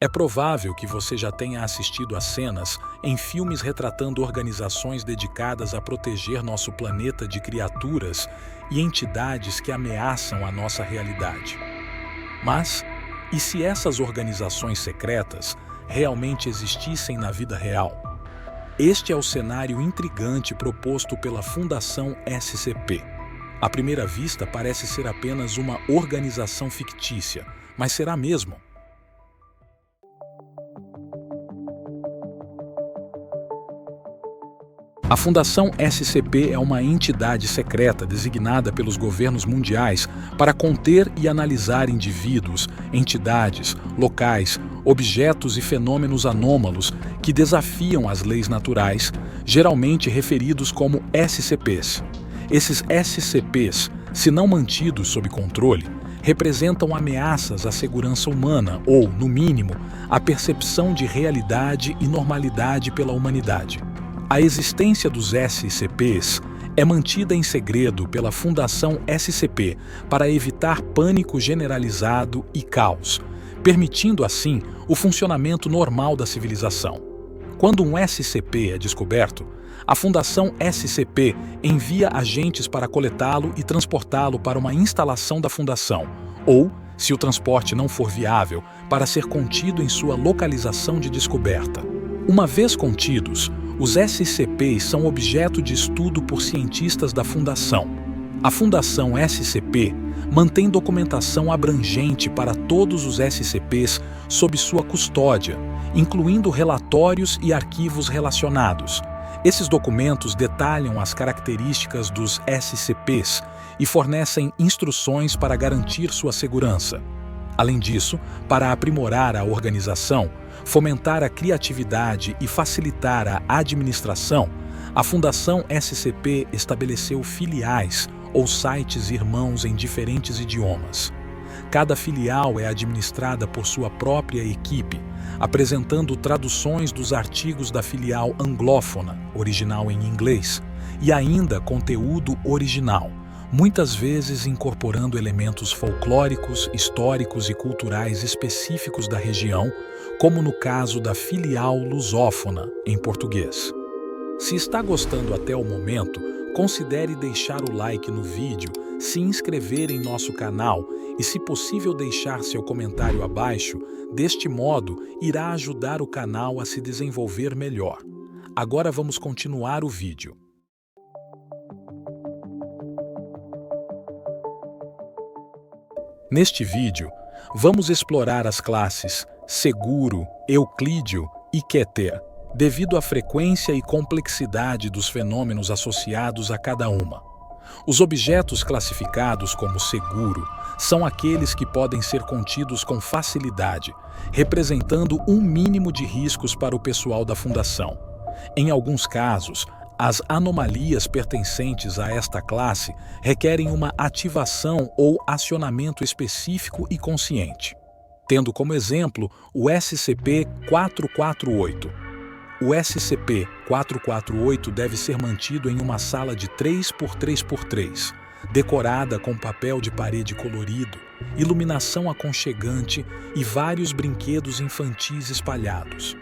É provável que você já tenha assistido a cenas em filmes retratando organizações dedicadas a proteger nosso planeta de criaturas e entidades que ameaçam a nossa realidade. Mas, e se essas organizações secretas realmente existissem na vida real? Este é o cenário intrigante proposto pela Fundação SCP. À primeira vista, parece ser apenas uma organização fictícia, mas será mesmo? A Fundação SCP é uma entidade secreta designada pelos governos mundiais para conter e analisar indivíduos, entidades, locais, objetos e fenômenos anômalos que desafiam as leis naturais, geralmente referidos como SCPs. Esses SCPs, se não mantidos sob controle, representam ameaças à segurança humana ou, no mínimo, à percepção de realidade e normalidade pela humanidade. A existência dos SCPs é mantida em segredo pela Fundação SCP para evitar pânico generalizado e caos, permitindo assim o funcionamento normal da civilização. Quando um SCP é descoberto, a Fundação SCP envia agentes para coletá-lo e transportá-lo para uma instalação da Fundação, ou, se o transporte não for viável, para ser contido em sua localização de descoberta. Uma vez contidos, os SCPs são objeto de estudo por cientistas da Fundação. A Fundação SCP mantém documentação abrangente para todos os SCPs sob sua custódia, incluindo relatórios e arquivos relacionados. Esses documentos detalham as características dos SCPs e fornecem instruções para garantir sua segurança. Além disso, para aprimorar a organização, fomentar a criatividade e facilitar a administração, a Fundação SCP estabeleceu filiais ou sites irmãos em diferentes idiomas. Cada filial é administrada por sua própria equipe, apresentando traduções dos artigos da filial anglófona, original em inglês, e ainda conteúdo original, muitas vezes incorporando elementos folclóricos, históricos e culturais específicos da região, como no caso da filial lusófona, em português. Se está gostando até o momento, considere deixar o like no vídeo, se inscrever em nosso canal e, se possível, deixar seu comentário abaixo. Deste modo, irá ajudar o canal a se desenvolver melhor. Agora vamos continuar o vídeo. Neste vídeo, vamos explorar as classes Seguro, Euclídeo e Keter, devido à frequência e complexidade dos fenômenos associados a cada uma. Os objetos classificados como seguro são aqueles que podem ser contidos com facilidade, representando um mínimo de riscos para o pessoal da Fundação. Em alguns casos, as anomalias pertencentes a esta classe requerem uma ativação ou acionamento específico e consciente, tendo como exemplo o SCP-448. O SCP-448 deve ser mantido em uma sala de 3x3x3, decorada com papel de parede colorido, iluminação aconchegante e vários brinquedos infantis espalhados.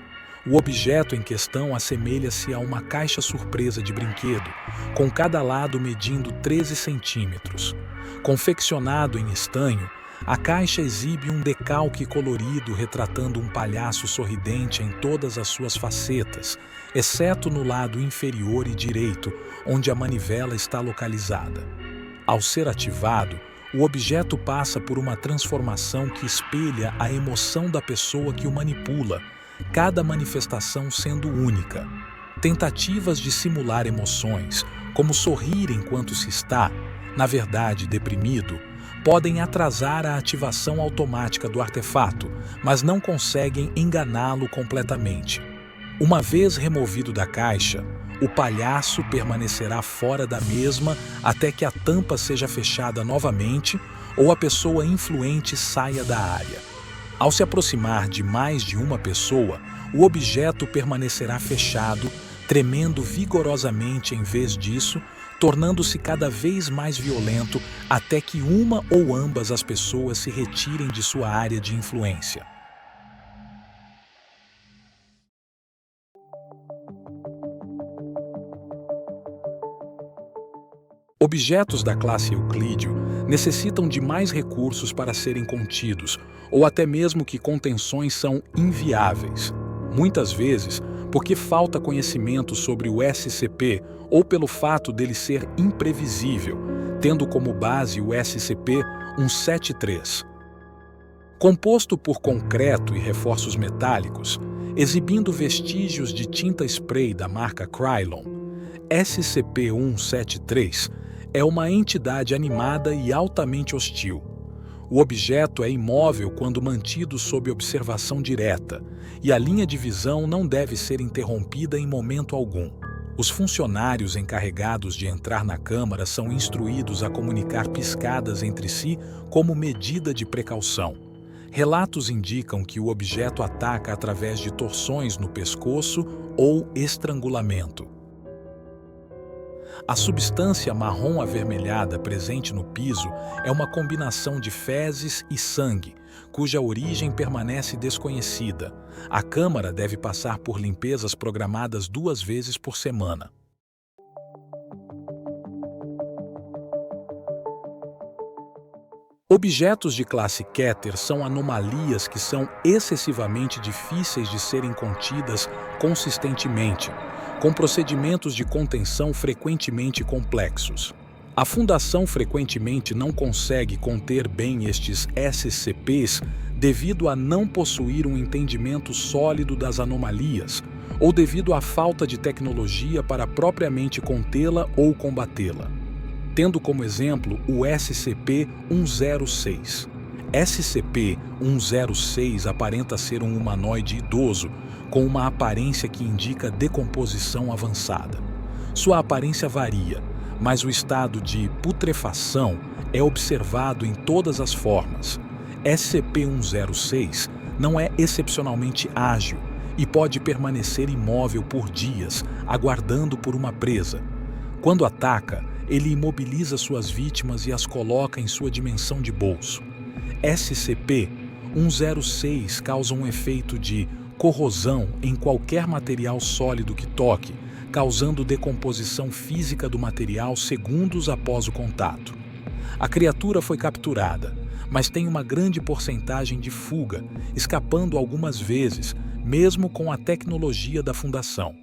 O objeto em questão assemelha-se a uma caixa surpresa de brinquedo, com cada lado medindo 13 centímetros. Confeccionado em estanho, a caixa exibe um decalque colorido retratando um palhaço sorridente em todas as suas facetas, exceto no lado inferior e direito, onde a manivela está localizada. Ao ser ativado, o objeto passa por uma transformação que espelha a emoção da pessoa que o manipula, cada manifestação sendo única. Tentativas de simular emoções, como sorrir enquanto se está, na verdade, deprimido, podem atrasar a ativação automática do artefato, mas não conseguem enganá-lo completamente. Uma vez removido da caixa, o palhaço permanecerá fora da mesma até que a tampa seja fechada novamente ou a pessoa influente saia da área. Ao se aproximar de mais de uma pessoa, o objeto permanecerá fechado, tremendo vigorosamente em vez disso, tornando-se cada vez mais violento até que uma ou ambas as pessoas se retirem de sua área de influência. Objetos da classe Euclídeo necessitam de mais recursos para serem contidos, ou até mesmo que contenções são inviáveis. Muitas vezes, porque falta conhecimento sobre o SCP ou pelo fato dele ser imprevisível, tendo como base o SCP-173. Composto por concreto e reforços metálicos, exibindo vestígios de tinta spray da marca Krylon, SCP-173 é uma entidade animada e altamente hostil. O objeto é imóvel quando mantido sob observação direta, e a linha de visão não deve ser interrompida em momento algum. Os funcionários encarregados de entrar na câmara são instruídos a comunicar piscadas entre si como medida de precaução. Relatos indicam que o objeto ataca através de torções no pescoço ou estrangulamento. A substância marrom avermelhada presente no piso é uma combinação de fezes e sangue, cuja origem permanece desconhecida. A câmara deve passar por limpezas programadas 2 vezes por semana. Objetos de classe Keter são anomalias que são excessivamente difíceis de serem contidas consistentemente, com procedimentos de contenção frequentemente complexos. A Fundação frequentemente não consegue conter bem estes SCPs devido a não possuir um entendimento sólido das anomalias ou devido à falta de tecnologia para propriamente contê-la ou combatê-la. Tendo como exemplo o SCP-106. SCP-106 aparenta ser um humanoide idoso, com uma aparência que indica decomposição avançada. Sua aparência varia, mas o estado de putrefação é observado em todas as formas. SCP-106 não é excepcionalmente ágil e pode permanecer imóvel por dias, aguardando por uma presa. Quando ataca, ele imobiliza suas vítimas e as coloca em sua dimensão de bolso. SCP-106 causa um efeito de corrosão em qualquer material sólido que toque, causando decomposição física do material segundos após o contato. A criatura foi capturada, mas tem uma grande porcentagem de fuga, escapando algumas vezes, mesmo com a tecnologia da Fundação.